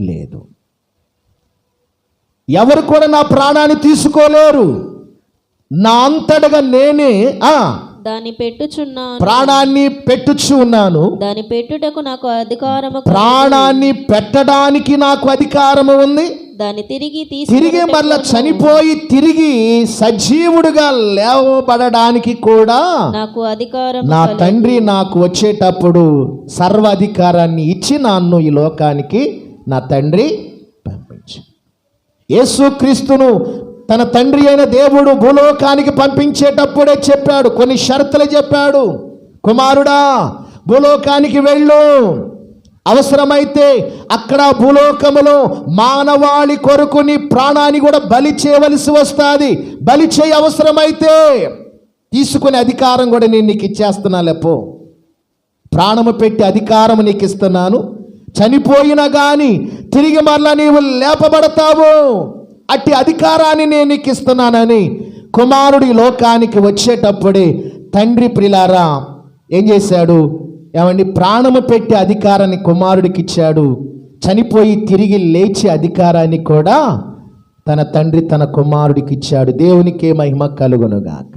లేదు. ఎవరు కూడా నా ప్రాణాన్ని తీసుకోలేరు. నా అంతటగా నేనే దాన్ని పెట్టుచున్నాను, ప్రాణాన్ని పెట్టుచు ఉన్నాను. దాన్ని పెట్టుటకు నాకు అధికారము, ప్రాణాన్ని పెట్టడానికి నాకు అధికారము ఉంది. దాన్ని తిరిగి మరలా చనిపోయి తిరిగి సజీవుడుగా లేవబడడానికి కూడా నాకు అధికారం, నా తండ్రి నాకు వచ్చేటప్పుడు సర్వ అధికారాన్ని ఇచ్చి నన్ను ఈ లోకానికి నా తండ్రి పంపించు. యేసుక్రీస్తును తన తండ్రి అయిన దేవుడు భూలోకానికి పంపించేటప్పుడే చెప్పాడు, కొన్ని షరతులు చెప్పాడు. కుమారుడా, భూలోకానికి వెళ్ళు, అవసరమైతే అక్కడ భూలోకములో మానవాళి కొరకు నీ ప్రాణాన్ని కూడా బలి చేయవలసి వస్తుంది. బలి చేయ అవసరమైతే తీసుకునే అధికారం కూడా నేను నీకు ఇచ్చేస్తున్నా. లేపో, ప్రాణము పెట్టి అధికారం నీకు ఇస్తున్నాను. చనిపోయినా కానీ తిరిగి మరలా నీవు లేపబడతావు. అట్టి అధికారాన్ని నేను నీకు ఇస్తున్నానని కుమారుడి లోకానికి వచ్చేటప్పుడే తండ్రి ప్రిలారా ఏం చేశాడు? ఏమండి, ప్రాణము పెట్టి అధికారాన్ని కుమారుడికి ఇచ్చాడు. చనిపోయి తిరిగి లేచే అధికారాన్ని కూడా తన తండ్రి తన కుమారుడికి ఇచ్చాడు. దేవునికే మహిమ కలుగునుగాక.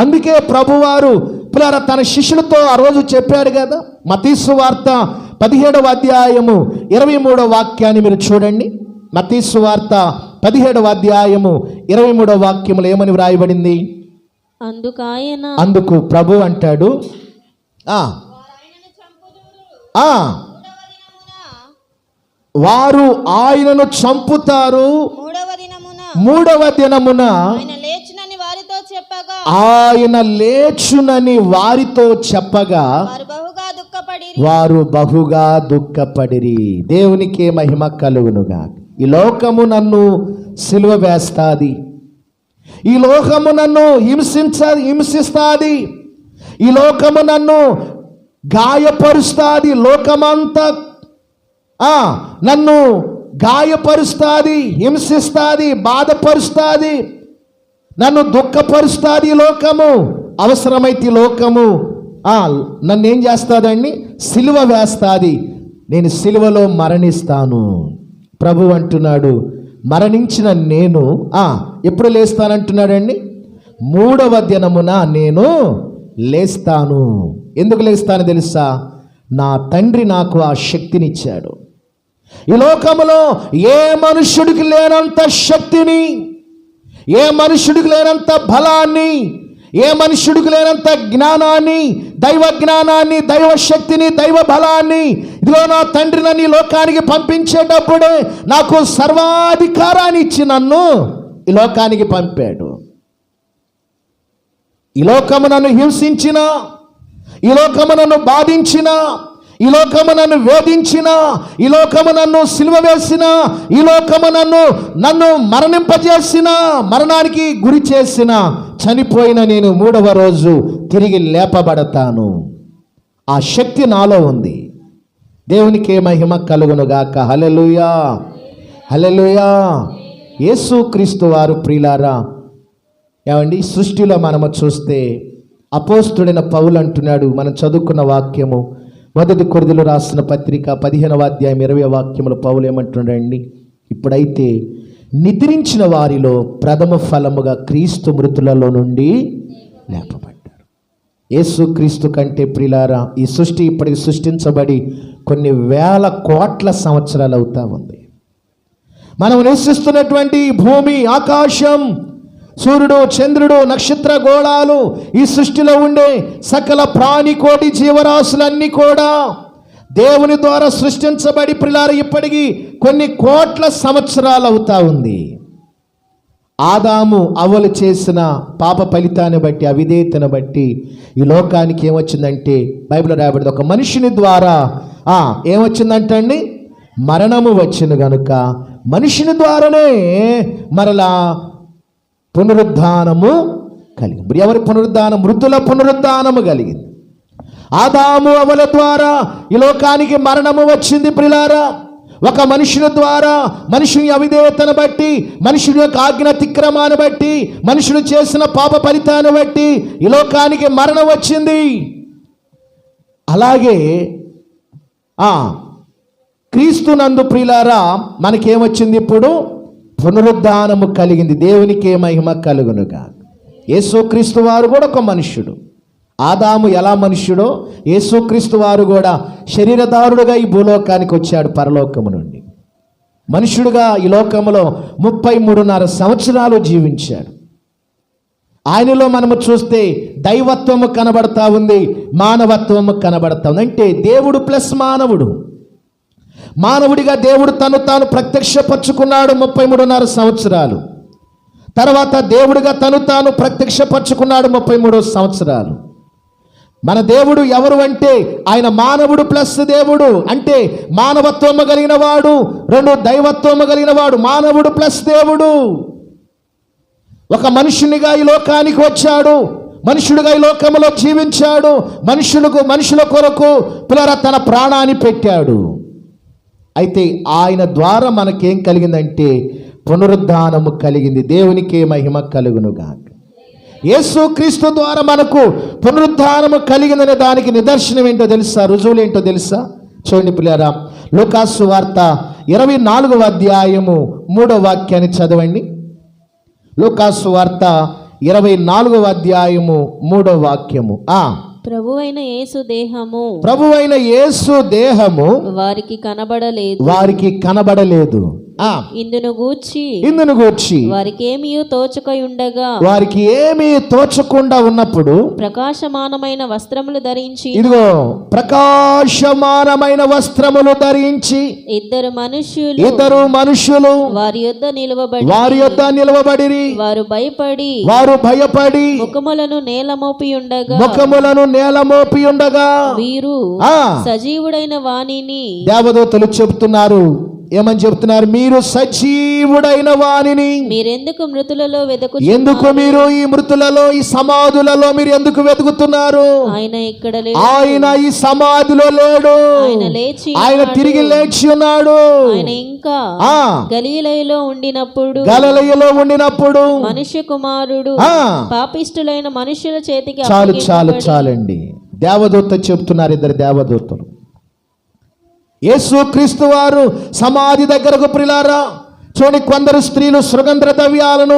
అందుకే ప్రభువారు ప్రిలారా తన శిష్యులతో ఆ రోజు చెప్పాడు కదా, మత్తయి సువార్త 17వ అధ్యాయము 23వ వాక్యాన్ని మీరు చూడండి. మత్తయి సువార్త 17వ అధ్యాయము 23వ వాక్యములో ఏమని వ్రాయబడింది? అందుకు ప్రభు అంటాడు, వారు ఆయనను చంపుతారు, మూడవ దినమున ఆయన లేచునని వారితో చెప్పగా వారు బహుగా దుఃఖపడిరి. దేవునికే మహిమ కలుగునుగా. ఈ లోకము నన్ను సిలువ వేస్తాది, ఈ లోకము నన్ను హింసిస్తాది, ఈ లోకము నన్ను గాయపరుస్తాది, లోకమంతా నన్ను గాయపరుస్తాది, హింసిస్తాది, బాధపరుస్తాది, నన్ను దుఃఖపరుస్తాది. ఈ లోకము అవసరమైతే లోకము నన్ను ఏం చేస్తాదండి? సిలువ వేస్తాది. నేను సిలువలో మరణిస్తాను. ప్రభు అంటున్నాడు, మరణించిన నేను ఎప్పుడు లేస్తానంటున్నాడండి? మూడవ దినమున నేను లేస్తాను. ఎందుకు లేస్తాను తెలుసా? నా తండ్రి నాకు ఆ శక్తినిచ్చాడు. ఈ లోకములో ఏ మనుష్యుడికి లేనంత శక్తిని, ఏ మనుష్యుడికి లేనంత బలాన్ని, ఏ మనుష్యుడికి లేనంత జ్ఞానాన్ని, దైవ జ్ఞానాన్ని, దైవ శక్తిని, దైవ బలాన్ని ఇదిగో నా తండ్రి నన్ను ఈ లోకానికి పంపించేటప్పుడే నాకు సర్వాధికారాన్ని ఇచ్చి నన్ను ఈ లోకానికి పంపాడు. ఈ లోకము నన్ను హింసించిన, ఈ లోకము నన్ను బాధించిన, ఈ లోకము నన్ను వేధించిన, ఈ లోకము నన్ను సిలువ వేసిన, ఈ లోకము నన్ను మరణింపజేసిన, మరణానికి గురి చేసిన, చనిపోయిన నేను మూడవ రోజు తిరిగి లేపబడతాను. ఆ శక్తి నాలో ఉంది. దేవునికే మహిమ కలుగునుగాక. హల్లెలూయా, హల్లెలూయా. యేసుక్రీస్తు వారు ప్రియులారా ఏమండి, సృష్టిలో మనము చూస్తే అపోస్తుడైన పౌలు అంటున్నాడు, మనం చదువుకున్న వాక్యము 1 కొరింథీయులకు రాసిన పత్రిక 15వ అధ్యాయం 20వ వాక్యములో పౌలు ఏమంటున్నాడండి? ఇప్పుడైతే నిద్రించిన వారిలో ప్రథమ ఫలముగా క్రీస్తు మృతులలో నుండి లేపబడ్డాడు. యేసుక్రీస్తు కంటే ప్రియులారా ఈ సృష్టి ఇప్పటికి సృష్టించబడి కొన్ని వేల కోట్ల సంవత్సరాలు అవుతా ఉంది. మనం నివసిస్తున్నటువంటి భూమి, ఆకాశం, సూర్యుడు, చంద్రుడు, నక్షత్ర గోళాలు, ఈ సృష్టిలో ఉండే సకల ప్రాణికోటి జీవరాశులన్నీ కూడా దేవుని ద్వారా సృష్టించబడి ప్రియులారా ఇప్పటికీ కొన్ని కోట్ల సంవత్సరాలు అవుతా ఉంది. ఆదాము అవ్వలు చేసిన పాప ఫలితాన్ని బట్టి, అవిధేయతను బట్టి ఈ లోకానికి ఏమొచ్చిందంటే బైబిల్లో రాయబడింది, ఒక మనుషుని ద్వారా ఏమొచ్చిందంటే అండి, మరణము వచ్చింది. కనుక మనుషుని ద్వారానే మరలా పునరుద్ధానము కలిగింది. ఎవరి పునరుద్ధానం? మృతుల పునరుద్ధానము కలిగింది. ఆదాము అవ్వల ద్వారా ఈ లోకానికి మరణము వచ్చింది ప్రియులారా. ఒక మనుషుని ద్వారా, మనుషుని అవిధేయతను బట్టి, మనుషుని యొక్క ఆజ్ఞ అతిక్రమాన్ని బట్టి, మనుషుడు చేసిన పాప ఫలితాన్ని బట్టి ఈ లోకానికి మరణం వచ్చింది. అలాగే క్రీస్తునందు ప్రియులారా మనకేమొచ్చింది? ఇప్పుడు పునరుద్ధానము కలిగింది. దేవునికే మహిమ కలుగునుగా. యేసుక్రీస్తు వారు కూడా ఒక మనుష్యుడు. ఆదాము ఎలా మనుష్యుడో యేసుక్రీస్తు వారు కూడా శరీరధారుడుగా ఈ భూలోకానికి వచ్చాడు. పరలోకము నుండి మనుష్యుడుగా ఈ లోకంలో 33.5 సంవత్సరాలు జీవించాడు. ఆయనలో మనము చూస్తే దైవత్వము కనబడతా ఉంది, మానవత్వము కనబడతా ఉంది. అంటే దేవుడు ప్లస్ మానవుడు. మానవుడిగా దేవుడు తను తాను ప్రత్యక్షపరచుకున్నాడు 33.5 సంవత్సరాలు. తర్వాత దేవుడిగా తను తాను ప్రత్యక్షపరచుకున్నాడు 33 సంవత్సరాలు. మన దేవుడు ఎవరు అంటే ఆయన మానవుడు ప్లస్ దేవుడు. అంటే మానవత్వము కలిగిన వాడు, 2 దైవత్వము కలిగిన వాడు. మానవుడు ప్లస్ దేవుడు. ఒక మనుషునిగా ఈ లోకానికి వచ్చాడు, మనుషుడిగా ఈ లోకంలో జీవించాడు, మనుషుల కొరకు పిల్లరా తన ప్రాణాన్ని పెట్టాడు. అయితే ఆయన ద్వారా మనకేం కలిగిందంటే పునరుద్ధానము కలిగింది. దేవునికే మహిమ కలుగునుగాక. యేసుక్రీస్తు ద్వారా మనకు పునరుద్ధానము కలిగిందనే దానికి నిదర్శనం ఏంటో తెలుసా? రుజువులు ఏంటో తెలుసా? చూడండి పిల్లరా, లూకాసు వార్త 24వ అధ్యాయము 3వ వాక్యాన్ని చదవండి. లూకాసు వార్త 24వ అధ్యాయము 3వ వాక్యము. ప్రభువైన యేసు దేహము వారికి కనబడలేదు. ఇందును గూర్చి వారికి ఏమీ తోచకుండా ఉన్నప్పుడు ప్రకాశమానమైన వస్త్రములు ధరించి ఇద్దరు మనుష్యులు వారి యొద్ద నిలవబడిరి. వారు భయపడి ముఖములను నేలమోపి ఉండగా వీరు సజీవుడైన వాణిని, దేవదూతలు చెబుతున్నారు, ఏమని చెప్తున్నారు? మీరు సజీవుడైన వానిని మీరెందుకు ఎందుకు మీరు ఈ మృతులలో, ఈ సమాధులలో మీరు ఎందుకు వెతుకుతున్నారు? ఆయన ఈ సమాధిలో లేడు, ఆయన తిరిగి లేచి ఉన్నాడు. ఆయన ఇంకా గలిలయలో ఉండినప్పుడు మనుష్య కుమారుడు పాపిష్టులైన మనుషుల చేతికి. చాలండి. దేవదూత చెప్తున్నారు, ఇద్దరు దేవదూతలు. యేసుక్రీస్తు వారు సమాధి దగ్గరకు ప్రిలారా చూడండి, కొందరు స్త్రీలు సుగంధ ద్రవ్యాలను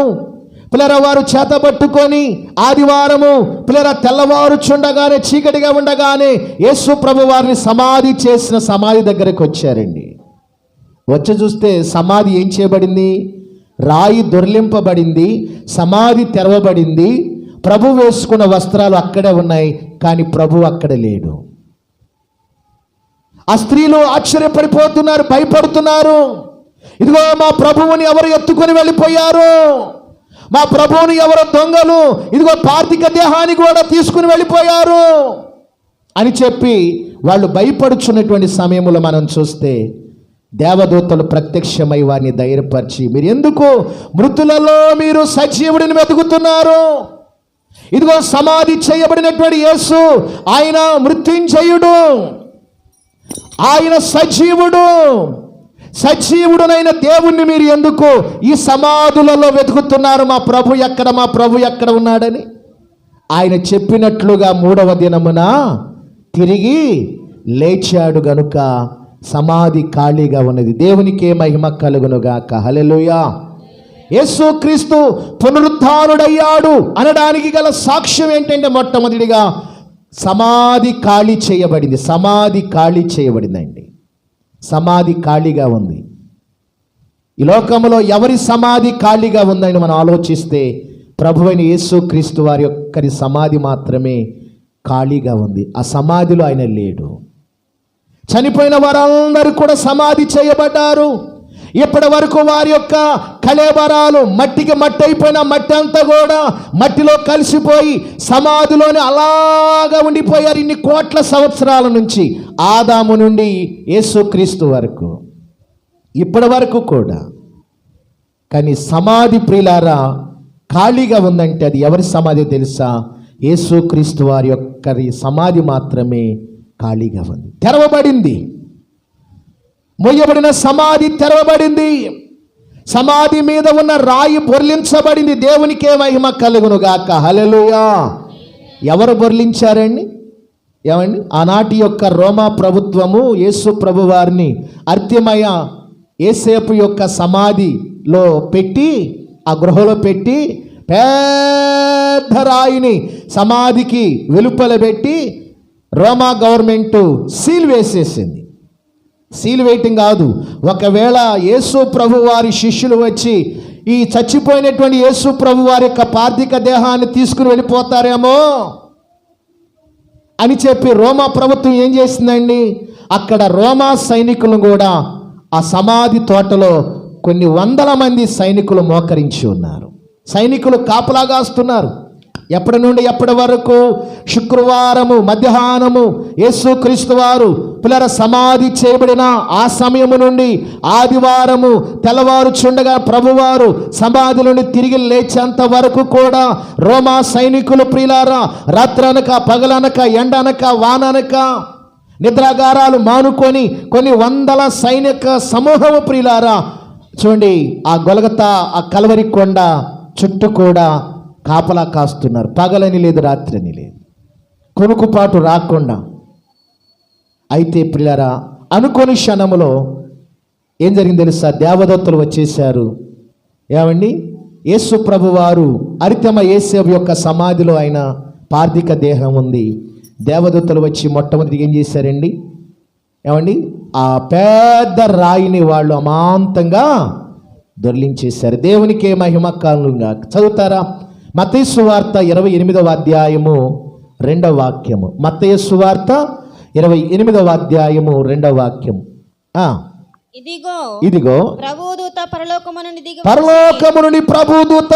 పిల్లరా వారు చేతబట్టుకొని ఆదివారము పిల్లరా తెల్లవారు చుండగానే, చీకటిగా ఉండగానే యేసు ప్రభు వారిని సమాధి చేసిన సమాధి దగ్గరకు వచ్చారండి. వచ్చి చూస్తే సమాధి ఏం చేయబడింది? రాయి దొర్లింపబడింది, సమాధి తెరవబడింది. ప్రభు వేసుకున్న వస్త్రాలు అక్కడే ఉన్నాయి, కానీ ప్రభు అక్కడ లేడు. ఆ స్త్రీలు ఆశ్చర్యపడిపోతున్నారు, భయపడుతున్నారు. ఇదిగో మా ప్రభువుని ఎవరు ఎత్తుకొని వెళ్ళిపోయారు, మా ప్రభువుని ఎవరో దొంగలు ఇదిగో పార్థిక దేహాన్ని కూడా తీసుకుని వెళ్ళిపోయారు అని చెప్పి వాళ్ళు భయపడుచున్నటువంటి సమయంలో మనం చూస్తే దేవదూతలు ప్రత్యక్షమై వారిని ధైర్యపరిచి, మీరు ఎందుకు మృతులలో మీరు సజీవుడిని వెతుకుతున్నారు? ఇదిగో సమాధి చేయబడినటువంటి యేసు ఆయన మృత్యుంజయుడు, ఆయన సజీవుడునైన దేవుణ్ణి మీరు ఎందుకు ఈ సమాధులలో వెతుకుతున్నారు? మా ప్రభు ఎక్కడ ఉన్నాడని ఆయన చెప్పినట్లుగా 3వ దినమున తిరిగి లేచాడు గనుక సమాధి ఖాళీగా ఉన్నది. దేవునికే మహిమ కలుగునుగాక. హల్లెలూయా. యేసుక్రీస్తు పునరుద్ధానుడయ్యాడు అనడానికి గల సాక్ష్యం ఏంటంటే మొట్టమొదటిగా సమాధి ఖాళీ చేయబడిందండి. సమాధి ఖాళీగా ఉంది. ఈ లోకంలో ఎవరి సమాధి ఖాళీగా ఉందని మనం ఆలోచిస్తే ప్రభువైన యేసుక్రీస్తు వారి ఒక్కరి సమాధి మాత్రమే ఖాళీగా ఉంది. ఆ సమాధిలో ఆయన లేడు. చనిపోయిన వారందరూ కూడా సమాధి చేయబడ్డారు. ఇప్పటి వరకు వారి యొక్క కళేబరాలు మట్టికి మట్టి అయిపోయిన మట్టి అంతా కూడా మట్టిలో కలిసిపోయి సమాధిలోనే అలాగా ఉండిపోయారు ఇన్ని కోట్ల సంవత్సరాల నుంచి, ఆదాము నుండి యేసుక్రీస్తు వరకు ఇప్పటి వరకు కూడా. కానీ సమాధి ప్రియులారా ఖాళీగా ఉందంటే అది ఎవరి సమాధి తెలుసా? యేసుక్రీస్తు వారి యొక్కరి సమాధి మాత్రమే ఖాళీగా ఉంది. తెరవబడింది, మొయ్యబడిన సమాధి తెరవబడింది. సమాధి మీద ఉన్న రాయి బొర్లించబడింది. దేవునికే మహిమ కలుగునుగాక. హల్లెలూయా. ఎవరు బొర్లించారండి? ఏమండి, ఆనాటి యొక్క రోమా ప్రభుత్వము యేసు ప్రభు వారిని అర్త్యమయ యేసేపు యొక్క సమాధిలో పెట్టి, ఆ గృహలో పెట్టి పెద్ద రాయిని సమాధికి వెలుపల పెట్టి రోమా గవర్నమెంట్ సీల్ వేసేసింది. సీల్ వేయటం కాదు, ఒకవేళ యేసు ప్రభు వారి శిష్యులు వచ్చి ఈ చచ్చిపోయినటువంటి యేసు ప్రభు వారి యొక్క పార్థిక దేహాన్ని తీసుకుని వెళ్ళిపోతారేమో అని చెప్పి రోమా ప్రభుత్వం ఏం చేసిందండి, అక్కడ రోమా సైనికులను కూడా ఆ సమాధి తోటలో కొన్ని వందల మంది సైనికులు మోకరించి ఉన్నారు. సైనికులు కాపలాగాస్తున్నారు. ఎప్పటి నుండి ఎప్పటి వరకు? శుక్రవారము మధ్యాహ్నము యేసుక్రీస్తు వారు పిల్లల సమాధి చేయబడిన ఆ సమయము నుండి ఆదివారము తెల్లవారుచుండగా ప్రభువారు సమాధి నుండి తిరిగి లేచేంత వరకు కూడా రోమా సైనికులు ప్రియులారా రాత్రనక పగలనక ఎండనక వాననక నిద్రాగారాలు మానుకొని కొన్ని వందల సైనిక సమూహము ప్రియులారా చూడండి, ఆ గొలగతా ఆ కల్వరి కొండ చుట్టూ కూడా కాపలా కాస్తున్నారు. పగలని లేదు, రాత్రని లేదు, కొనుకుపాటు రాకుండా. అయితే ప్రియులారా అనుకోని క్షణములో ఏం జరిగింది తెలుసా? దేవదత్తులు వచ్చేశారు. ఏమండి, యేసు ప్రభు వారు అరితమ యేసేపు యొక్క సమాధిలో ఆయన పార్థిక దేహం ఉంది. దేవదత్తులు వచ్చి మొట్టమొదటి ఏం చేశారండి? ఏమండి, ఆ పెద్ద రాయిని వాళ్ళు అమాంతంగా దొర్లించేశారు. దేవునికే మహిమ కలుగుగా. చదువుతారా? మత్తయి సువార్త 28వ అధ్యాయము 2వ వాక్యము. మత్తయి సువార్త 28వ అధ్యాయము 2వ వాక్యము. ఇదిగో ప్రభుదూత పరలోకము నుండి ప్రభుదూత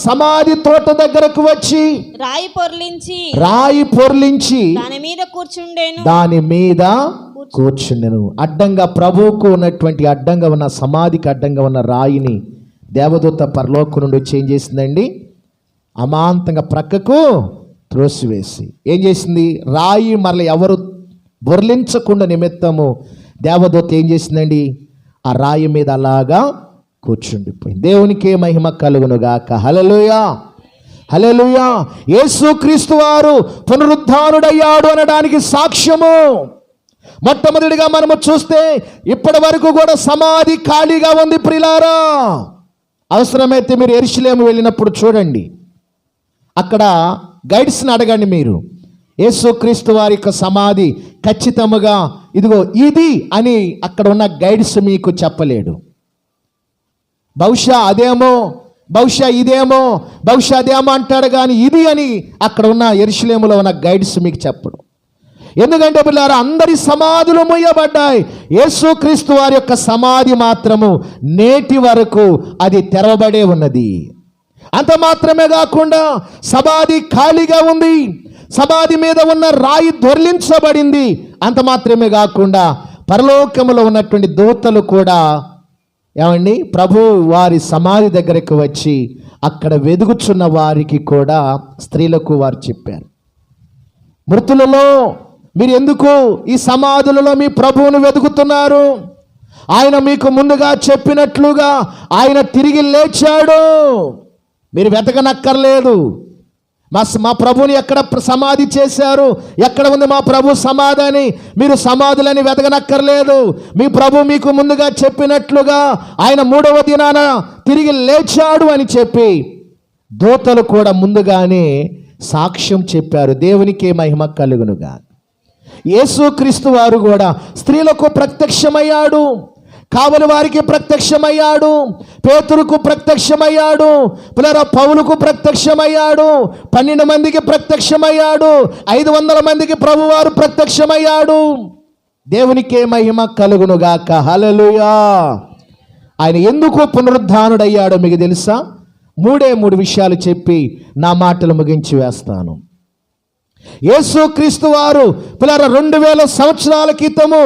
సమాధి తోట దగ్గరకు వచ్చి రాయి పొర్లించి దాని మీద కూర్చుండెను. అడ్డంగా ప్రభువుకు ఉన్నటువంటి అడ్డంగా ఉన్న సమాధికి అడ్డంగా ఉన్న రాయిని దేవదూత పరలోకం నుండి వచ్చి ఏం చేసిందండి? అమాంతంగా ప్రక్కకు త్రోసివేసి ఏం చేసింది? రాయి మరల ఎవరు బొర్లించకుండా నిమిత్తము దేవదూత ఏం చేసిందండి? ఆ రాయి మీద అలాగా కూర్చుండిపోయింది. దేవునికే మహిమ కలుగునుగాక. హల్లెలూయా, హల్లెలూయా. యేసుక్రీస్తు వారు పునరుద్ధానుడయ్యాడు అనడానికి సాక్ష్యము. మొట్టమొదటిగా మనము చూస్తే ఇప్పటి వరకు కూడా సమాధి ఖాళీగా ఉంది ప్రియులారా. అవసరమైతే మీరు యెరూషలేము వెళ్ళినప్పుడు చూడండి, అక్కడ గైడ్స్ని అడగండి మీరు. యేసుక్రీస్తు వారి యొక్క సమాధి ఖచ్చితంగా ఇదిగో ఇది అని అక్కడ ఉన్న గైడ్స్ మీకు చెప్పలేడు. బహుశా అదేమో, బహుశా ఇదేమో, బహుశా అదేమో అంటాడు, కానీ ఇది అని అక్కడ ఉన్న యెరూషలేములో ఉన్న గైడ్స్ మీకు చెప్పడు. ఎందుకంటే పిల్లారా అందరి సమాధులు మూయబడ్డాయి. యేసుక్రీస్తు వారి యొక్క సమాధి మాత్రము నేటి వరకు అది తెరవబడే ఉన్నది. అంత మాత్రమే కాకుండా సమాధి ఖాళీగా ఉంది, సమాధి మీద ఉన్న రాయి దొర్లించబడింది. అంత మాత్రమే కాకుండా పరలోకములో ఉన్నటువంటి దూతలు కూడా ఏమండి ప్రభు వారి సమాధి దగ్గరకు వచ్చి అక్కడ వెదుగుచున్న వారికి కూడా స్త్రీలకు వారు చెప్పారు, మృతులలో మీరు ఎందుకు ఈ సమాధులలో మీ ప్రభువును వెతుకుతున్నారు? ఆయన మీకు ముందుగా చెప్పినట్లుగా ఆయన తిరిగి లేచాడు, మీరు వెతకనక్కర్లేదు. మా ప్రభుని ఎక్కడ సమాధి చేశారు, ఎక్కడ ఉంది మా ప్రభు సమాధి అని మీరు సమాధులని వెతకనక్కర్లేదు. మీ ప్రభు మీకు ముందుగా చెప్పినట్లుగా ఆయన 3వ దినాన తిరిగి లేచాడు అని చెప్పి దూతలు కూడా ముందుగానే సాక్ష్యం చెప్పారు. దేవునికే మహిమ కలుగునుగా. యేసుక్రీస్తు వారు కూడా స్త్రీలకు ప్రత్యక్షమయ్యాడు, కావలి వారికి ప్రత్యక్షమయ్యాడు, పేతురుకు ప్రత్యక్షమయ్యాడు, పిల్లల పౌలుకు ప్రత్యక్షమయ్యాడు, 12 మందికి ప్రత్యక్షమయ్యాడు, 500 మందికి ప్రభువారు ప్రత్యక్షమయ్యాడు. దేవునికే మహిమ కలుగునుగాక. హల్లెలూయా. ఆయన ఎందుకు పునరుద్ధానుడయ్యాడో మీకు తెలుసా? 3 విషయాలు చెప్పి నా మాటలు ముగించి వేస్తాను. యేసుక్రీస్తు వారు పిల్లల 2000 సంవత్సరాల క్రితము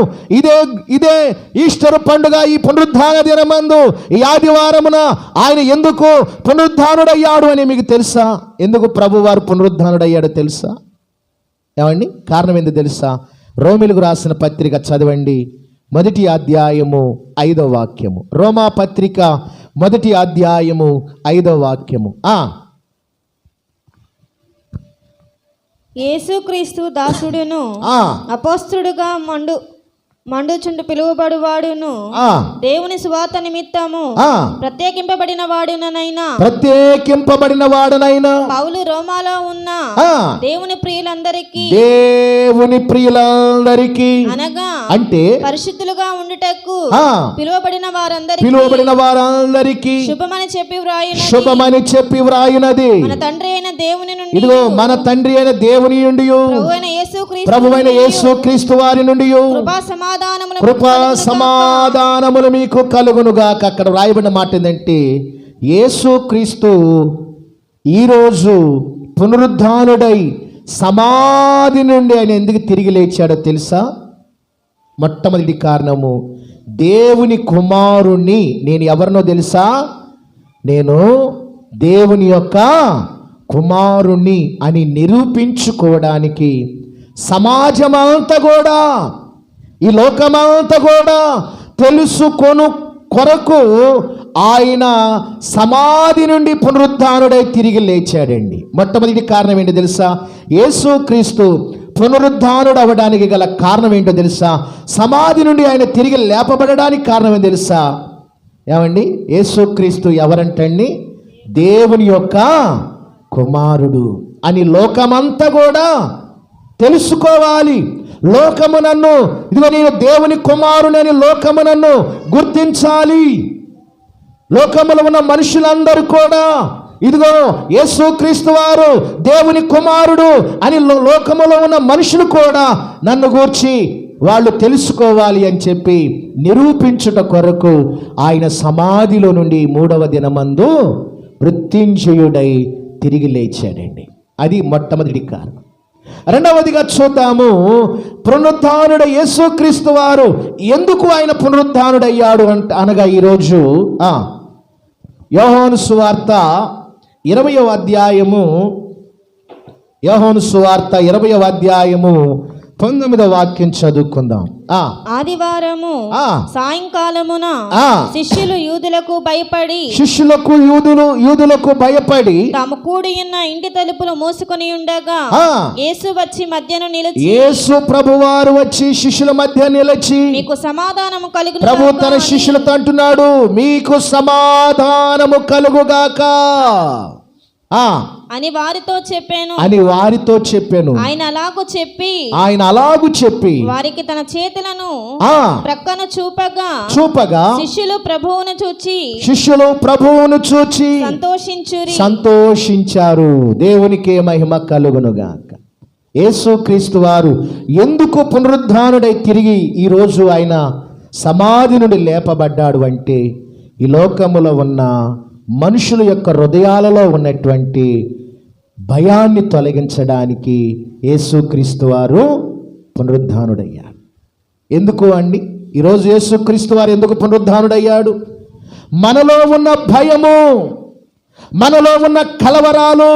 ఇదే ఈస్టర్ పండుగ, ఈ పునరుద్ధాన దినమందు ఈ ఆదివారమున ఆయన ఎందుకు పునరుద్ధానుడయ్యాడు అని మీకు తెలుసా? ఎందుకు ప్రభు వారు పునరుద్ధానుడయ్యాడో తెలుసా? ఏమండి, కారణం ఏందో తెలుసా? రోమిలకు రాసిన పత్రిక చదవండి, 1వ అధ్యాయము 5వ వాక్యము. రోమా పత్రిక 1వ అధ్యాయము 5వ వాక్యము. యేసుక్రీస్తు దాసుడును ఆ, అపోస్తుడుగా మండుచుండు పిలువబడువాడును ఆ, దేవుని సువార్త నిమిత్తము ఆ. ప్రత్యేకింపబడిన వాడునైనా ప్రత్యేకింపబడిన వాడనైనా పౌలు రోమాలో ఉన్న ఆ, దేవుని ప్రియులందరికీ దేవుని ప్రియులందరికీ అనగా అంటే పరిశుద్ధులుగా ఉండుటకు ఆ, పిలువబడిన వారందరికీ పిలువబడిన వారందరికీ శుభమని చెప్పి వ్రాయున శుభమని చెప్పి వ్రాయునది. మన తండ్రి అయిన దేవుని నుండి ఇదిగో మన తండ్రి అయిన దేవుని నుండి ప్రభువైన యేసుక్రీస్తు వారి నుండి కృపా సమాధానములు మీకు కలుగునుగాక. అక్కడ వ్రాయబడిన మాట ఏంటంటే యేసుక్రీస్తు ఈరోజు పునరుద్ధానుడై సమాధి నుండి ఆయన ఎందుకు తిరిగి లేచాడో తెలుసా? మొట్టమొదటి కారణము, దేవుని కుమారుణ్ణి, నేను ఎవరినో తెలుసా? నేను దేవుని యొక్క కుమారుణ్ణి అని నిరూపించుకోవడానికి సమాజమంతా కూడా, ఈ లోకమంతా కూడా తెలుసుకొను కొరకు ఆయన సమాధి నుండి పునరుద్ధానుడై తిరిగి లేచాడండి. మొట్టమొదటి కారణం ఏంటో తెలుసా? యేసుక్రీస్తు పునరుద్ధానుడు అవ్వడానికి గల కారణం ఏంటో తెలుసా? సమాధి నుండి ఆయన తిరిగి లేపబడడానికి కారణం ఏంటో తెలుసా? ఏమండి, యేసుక్రీస్తు ఎవరంటండి? దేవుని యొక్క కుమారుడు అని లోకమంతా కూడా తెలుసుకోవాలి. లోకము నన్ను, ఇదిగో నేను దేవుని కుమారుని లోకము నన్ను గుర్తించాలి. లోకములో ఉన్న మనుషులందరూ కూడా ఇదిగో యేసుక్రీస్తు వారు దేవుని కుమారుడు అని లోకములో ఉన్న మనుషులు కూడా నన్ను గూర్చి వాళ్ళు తెలుసుకోవాలి అని చెప్పి నిరూపించుట కొరకు ఆయన సమాధిలో నుండి 3వ దినమందు మృత్యుంజయుడై తిరిగి లేచాడండి. అది మొట్టమొదటి కారణం. రెండవదిగా చూద్దాము, పునరుద్ధానుడ యేసుక్రీస్తు వారు ఎందుకు ఆయన పునరుద్ధానుడయ్యాడు అనగా ఈరోజు యోహాను సువార్త 20వ అధ్యాయము, యోహాను సువార్త 20వ అధ్యాయము 19వ వాక్యం చదువుకుందాం. ఆదివారము సాయంకాలమున శిష్యులు యూదులకు భయపడి తాము కూడి ఉన్న ఇంటి తలుపులు మూసుకొని ఉండగా యేసు వచ్చి మధ్యను నిలిచి, యేసు ప్రభువారు వచ్చి శిష్యుల మధ్య నిలిచి, మీకు సమాధానము కలుగును. ప్రభు తన శిష్యులతో అంటున్నాడు, మీకు సమాధానము కలుగుగాక అని వారితో చెప్పాను. ఆయన అలాగు చెప్పి వారికి తన చేతులను ప్రక్కన చూపగా శిష్యులు ప్రభువును చూచి సంతోషించారు. దేవునికే మహిమ కలుగునుగాక. యేసుక్రీస్తు వారు ఎందుకు పునరుద్ధానుడై తిరిగి ఈరోజు ఆయన సమాధి నుండి లేపబడ్డాడు అంటే, ఈ లోకములో ఉన్న మనుషుల యొక్క హృదయాలలో ఉన్నటువంటి భయాన్ని తొలగించడానికి యేసుక్రీస్తు వారు పునరుద్ధానుడయ్యాడు. ఎందుకు అండి? ఈరోజు యేసుక్రీస్తు వారు ఎందుకు పునరుద్ధానుడయ్యాడు? మనలో ఉన్న భయము, మనలో ఉన్న కలవరాలు,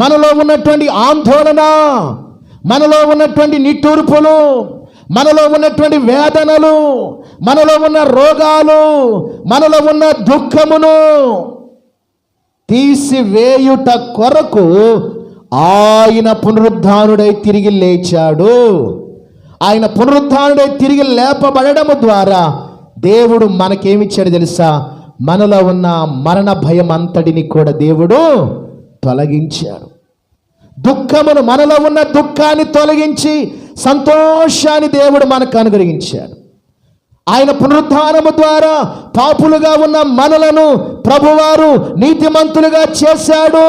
మనలో ఉన్నటువంటి ఆందోళన, మనలో ఉన్నటువంటి నిట్టూర్పులు, మనలో ఉన్నటువంటి వేదనలు, మనలో ఉన్న రోగాలు, మనలో ఉన్న దుఃఖమును తీసివేయుట కొరకు ఆయన పునరుద్ధానుడై తిరిగి లేచాడు. ఆయన పునరుద్ధానుడై తిరిగి లేపబడము ద్వారా దేవుడు మనకేమిచ్చాడు తెలుసా? మనలో ఉన్న మరణ భయం అంతటిని కూడా దేవుడు తొలగించాడు. దుఃఖమును, మనలో ఉన్న దుఃఖాన్ని తొలగించి సంతోషాన్ని దేవుడు మనకు అనుగ్రహించాడు. ఆయన పునరుద్ధానము ద్వారా పాపులుగా ఉన్న మనలను ప్రభువారు నీతిమంతులుగా చేశాడు.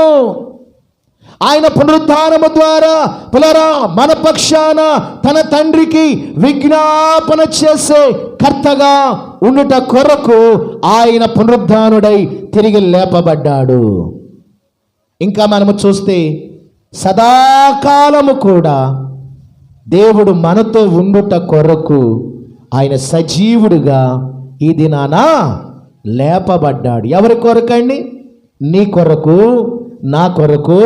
ఆయన పునరుద్ధానము ద్వారా మన పక్షాన తన తండ్రికి విజ్ఞాపన చేసే కర్తగా ఉండుట కొరకు ఆయన పునరుద్ధానుడై తిరిగి లేపబడ్డాడు. ఇంకా మనము చూస్తే సదాకాలము కూడా దేవుడు మనతో ఉండుట కొరకు ఆయన సజీవుడిగా ఈ దినాన లేపబడ్డాడు. ఎవరి కొరకండి? నీ కొరకు, నా కొరకు,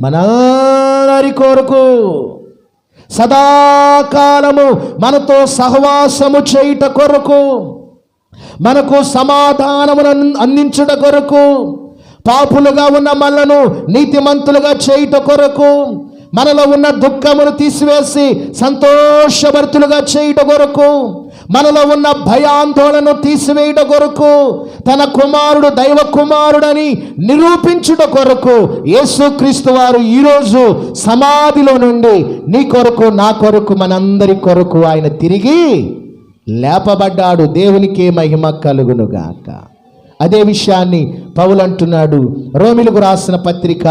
మనందరి కొరకు. సదాకాలము మనతో సహవాసము చేయుట కొరకు, మనకు సమాధానమును అందించుట కొరకు, పాపులుగా ఉన్న మనలను నీతిమంతులుగా చేయుట కొరకు, మనలో ఉన్న దుఃఖమును తీసివేసి సంతోషభరితులుగా చేయుట కొరకు, మనలో ఉన్న భయాందోళనను తీసివేయుట కొరకు, తన కుమారుడు దైవ కుమారుడని నిరూపించుట కొరకు యేసుక్రీస్తు వారు ఈరోజు సమాధిలో నుండి నీ కొరకు నా కొరకు మనందరి కొరకు ఆయన తిరిగి లేపబడ్డాడు. దేవునికే మహిమ కలుగునుగాక. అదే విషయాన్ని పౌలు అంటున్నాడు రోమీయులకు రాసిన పత్రిక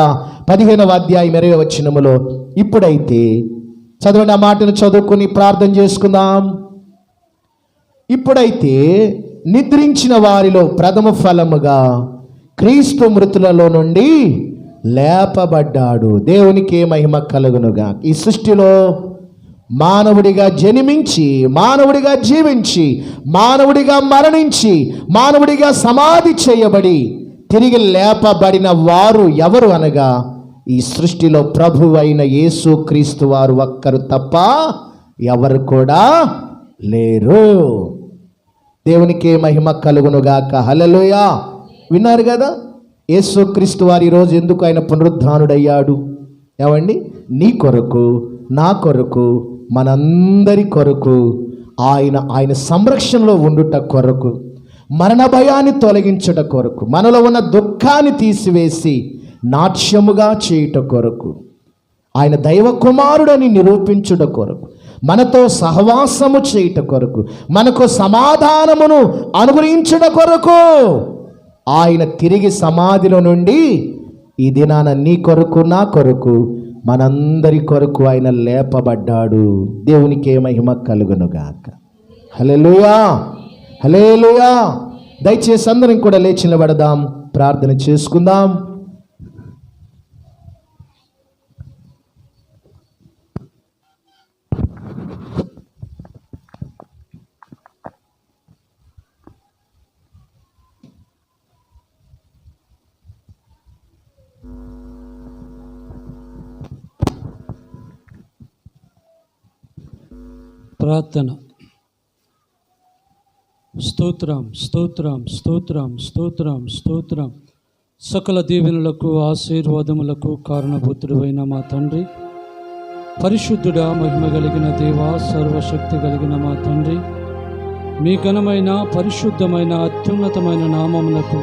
15వ అధ్యాయం 20వ వచనములో. ఇప్పుడైతే చదవండి, ఆ మాటను చదువుకొని ప్రార్థన చేసుకుందాం. ఇప్పుడైతే నిద్రించిన వారిలో ప్రథమ ఫలముగా క్రీస్తు మృతులలో నుండి లేపబడ్డాడు. దేవునికే మహిమ కలుగునుగా. ఈ సృష్టిలో మానవుడిగా జన్మించి, మానవుడిగా జీవించి, మానవుడిగా మరణించి, మానవుడిగా సమాధి చేయబడి తిరిగి లేపబడిన వారు ఎవరు అనగా ఈ సృష్టిలో ప్రభు అయిన యేసు క్రీస్తు వారు ఒక్కరు తప్ప ఎవరు కూడా లేరు. దేవునికే మహిమ కలుగునుగాక. హల్లెలూయా. విన్నారు కదా, యేసు క్రీస్తు వారు ఈరోజు ఎందుకు ఆయన పునరుద్ధానుడయ్యాడు? ఏమండి, నీ కొరకు, నా కొరకు, మనందరి కొరకు ఆయన సంరక్షణలో ఉండుట కొరకు, మరణ భయాన్ని తొలగించుట కొరకు, మనలో ఉన్న దుఃఖాన్ని తీసివేసి నాట్యముగా చేయుట కొరకు, ఆయన దైవ కుమారుడని నిరూపించుట కొరకు, మనతో సహవాసము చేయుట కొరకు, మనకు సమాధానమును అనుగ్రహించుట కొరకు ఆయన తిరిగి సమాధిలో నుండి ఈ దినాన నీ కొరకు, నా కొరకు, మనందరి కొరకు ఆయన లేపబడ్డాడు. దేవునికే మహిమ కలుగునుగాక. హల్లెలూయా, హల్లెలూయా. దయచేసి అందరం కూడా లేచి నిలబడదాం, ప్రార్థన చేసుకుందాం. ప్రార్థన. స్తోత్రం, స్తోత్రం, స్తోత్రం, స్తోత్రం, స్తోత్రం. సకల దీవెనలకు ఆశీర్వాదములకు కారణభూతుడైన మా తండ్రి, పరిశుద్ధుడా, మహిమ కలిగిన దేవా, సర్వశక్తి కలిగిన మా తండ్రి, మీ ఘనమైన పరిశుద్ధమైన అత్యున్నతమైన నామమునకు